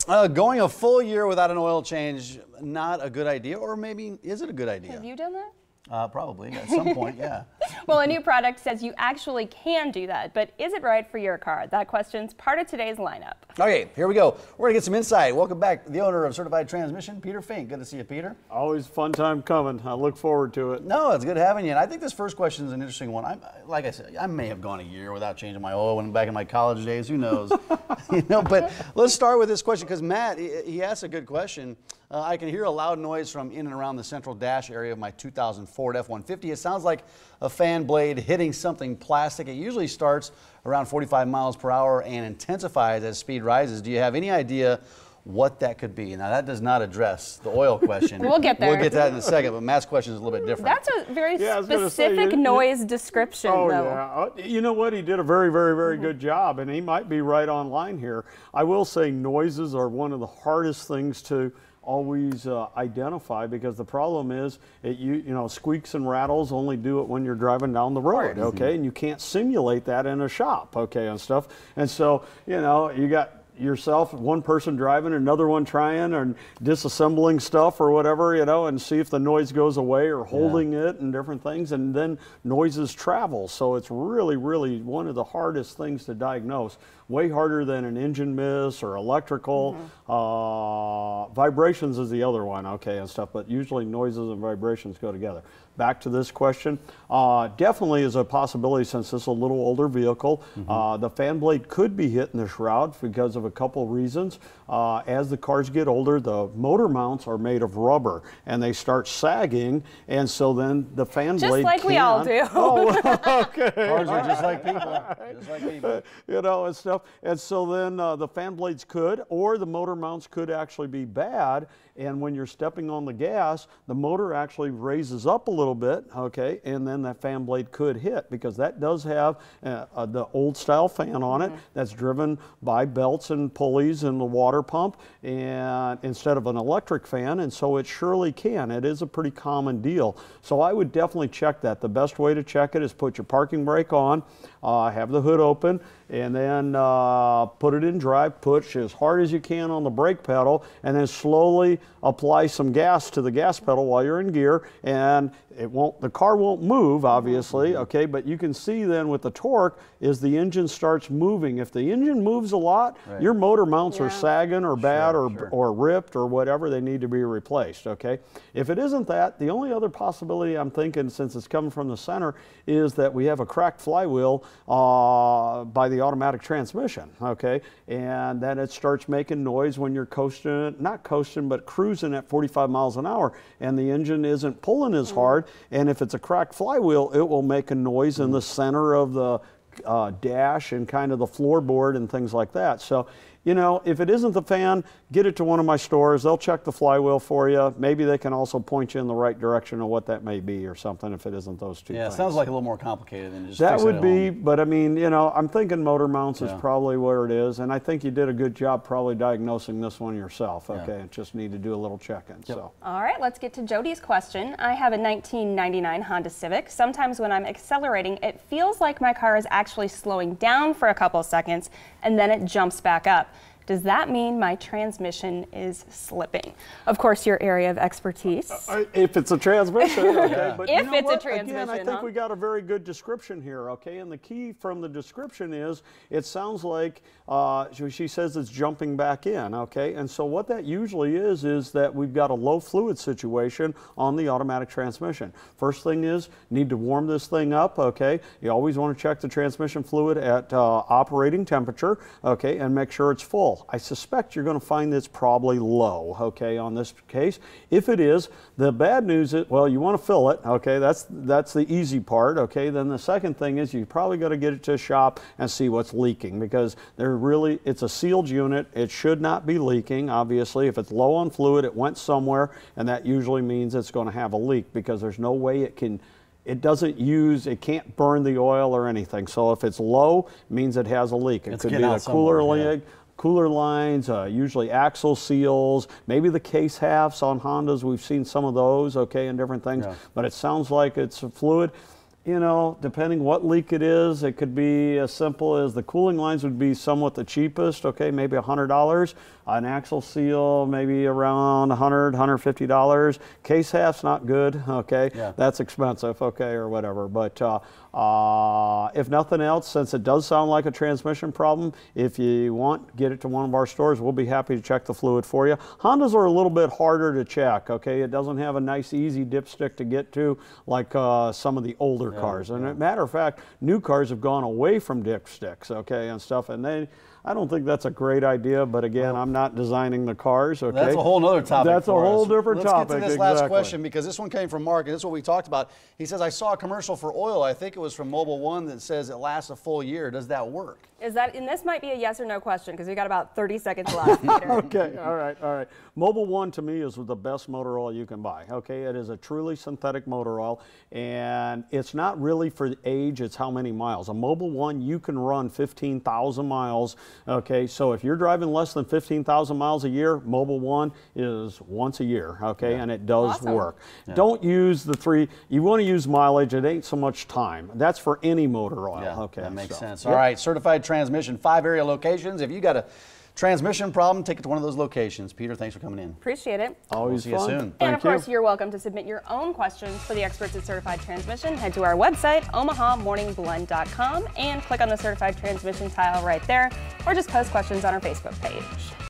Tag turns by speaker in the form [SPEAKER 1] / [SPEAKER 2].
[SPEAKER 1] Going a full year without an oil change, not a good idea, or maybe is it a good idea?
[SPEAKER 2] Have you done that?
[SPEAKER 1] Probably, at some point, yeah.
[SPEAKER 2] Well, a new product says you actually can do that, but is it right for your car? That question's part of today's lineup.
[SPEAKER 1] Okay, here we go. We're going to get some insight. Welcome back, the owner of Certified Transmission, Peter Fink. Good to see you, Peter.
[SPEAKER 3] Always a fun time coming. I look forward to it.
[SPEAKER 1] No, it's good having you. And I think this first question is an interesting one. Like I said, I may have gone a year without changing my oil when back in my college days. Who knows? But let's start with this question because Matt, he asked a good question. I can hear a loud noise from in and around the central dash area of my 2000 Ford F-150. It sounds like a fan blade hitting something plastic. It usually starts around 45 miles per hour and intensifies as speed rises. Do you have any idea what that could be? Now, that does not address the oil question.
[SPEAKER 2] We'll get there.
[SPEAKER 1] We'll get to that in a second, but Matt's question is a little bit different.
[SPEAKER 2] That's a very specific noise description, though.
[SPEAKER 3] Yeah. You know what? He did a very, very, very good job, and he might be right on line here. I will say noises are one of the hardest things to always identify, because the problem is you know, squeaks and rattles only do it when you're driving down the road, okay? And you can't simulate that in a shop, okay, and stuff. And so, you know, you got yourself, one person driving, another one trying and disassembling stuff or whatever, you know, and see if the noise goes away, or holding it and different things, and then noises travel. So it's really, really one of the hardest things to diagnose. Way harder than an engine miss or electrical. Vibrations is the other one, okay, and stuff, but usually noises and vibrations go together. Back to this question, definitely is a possibility since this is a little older vehicle. The fan blade could be hitting the shroud because of a couple reasons. As the cars get older, the motor mounts are made of rubber and they start sagging, and so then the fan blade
[SPEAKER 2] just like we all do.
[SPEAKER 3] Oh, okay.
[SPEAKER 1] Cars are just like people. Just like people.
[SPEAKER 3] You know, and stuff. And so then the fan blades could, or the motor mounts could actually be bad. And when you're stepping on the gas, the motor actually raises up a little bit, okay, and then that fan blade could hit, because that does have the old style fan on it that's driven by belts and pulleys and the water pump, and instead of an electric fan, and so it surely can. It is a pretty common deal. So I would definitely check that. The best way to check it is put your parking brake on, have the hood open, and then put it in drive, push as hard as you can on the brake pedal, and then slowly apply some gas to the gas pedal while you're in gear, and the car won't move, obviously, okay, but you can see then with the torque is the engine starts moving. If the engine moves a lot, your motor mounts are sagging or bad or ripped or whatever, they need to be replaced, okay? If it isn't that, the only other possibility I'm thinking, since it's coming from the center, is that we have a cracked flywheel by the automatic transmission, okay? And then it starts making noise when you're coasting, not coasting, but cruising at 45 miles an hour, and the engine isn't pulling as hard, and if it's a cracked flywheel, it will make a noise in the center of the dash and kind of the floorboard and things like that. So, you know, if it isn't the fan, get it to one of my stores. They'll check the flywheel for you. Maybe they can also point you in the right direction of what that may be or something if it isn't those two things.
[SPEAKER 1] Yeah, it sounds like a little more complicated than just
[SPEAKER 3] that would be, but I mean, you know, I'm thinking motor mounts is probably where it is, and I think you did a good job probably diagnosing this one yourself, okay? Just need to do a little check-in, so.
[SPEAKER 2] All right, let's get to Jodi's question. I have a 1999 Honda Civic. Sometimes when I'm accelerating, it feels like my car is actually slowing down for a couple seconds, and then it jumps back up. Does that mean my transmission is slipping? Of course, your area of expertise.
[SPEAKER 3] If it's a transmission, okay. But
[SPEAKER 2] if
[SPEAKER 3] you know
[SPEAKER 2] it's
[SPEAKER 3] what?
[SPEAKER 2] a transmission,
[SPEAKER 3] again, I think we got a very good description here, okay? And the key from the description is, it sounds like she says it's jumping back in, okay? And so what that usually is that we've got a low fluid situation on the automatic transmission. First thing is, need to warm this thing up, okay? You always want to check the transmission fluid at operating temperature, okay, and make sure it's full. I suspect you're going to find it's probably low, okay, on this case. If it is, the bad news is, well, you want to fill it, okay, that's the easy part, okay. Then the second thing is you probably got to get it to a shop and see what's leaking, because it's a sealed unit. It should not be leaking, obviously. If it's low on fluid, it went somewhere, and that usually means it's going to have a leak, because there's no way it can't burn the oil or anything. So if it's low, it means it has a leak. It could be a cooler lines, usually axle seals, maybe the case halves on Hondas. We've seen some of those, okay, and different things. But it sounds like it's a fluid. You know, depending what leak it is, it could be as simple as the cooling lines would be somewhat the cheapest, okay, maybe $100. An axle seal, maybe around $100, $150. Case half's not good, okay, that's expensive, okay, or whatever. But if nothing else, since it does sound like a transmission problem, if you want, get it to one of our stores. We'll be happy to check the fluid for you. Hondas are a little bit harder to check, okay? It doesn't have a nice, easy dipstick to get to like some of the older cars. And as a matter of fact, new cars have gone away from dipsticks, okay, and stuff, and I don't think that's a great idea, but again, I'm not designing the cars, okay?
[SPEAKER 1] That's a whole other topic.
[SPEAKER 3] That's a whole different topic.
[SPEAKER 1] Let's get to this last question, because this one came from Mark, and this is what we talked about. He says, I saw a commercial for oil, I think it was from Mobil 1, that says it lasts a full year. Does that work?
[SPEAKER 2] And this might be a yes or no question, because we got about 30 seconds left, Peter.
[SPEAKER 3] Okay, all right. Mobil 1 to me is the best motor oil you can buy, okay? It is a truly synthetic motor oil, and it's not really for age, it's how many miles. A Mobil 1, you can run 15,000 miles, okay? So if you're driving less than 15,000 miles a year, Mobil 1 is once a year, okay? And it does work. Don't use the 3, you want to use mileage, it ain't so much time. That's for any motor oil, okay?
[SPEAKER 1] That makes sense. All right, certified transmission, 5 area locations. If you got a transmission problem, take it to one of those locations. Peter, thanks for coming in.
[SPEAKER 2] Appreciate it.
[SPEAKER 3] Always
[SPEAKER 1] fun. See you soon.
[SPEAKER 2] And of course, you're welcome to submit your own questions for the experts at Certified Transmission. Head to our website, omahamorningblend.com, and click on the Certified Transmission tile right there, or just post questions on our Facebook page.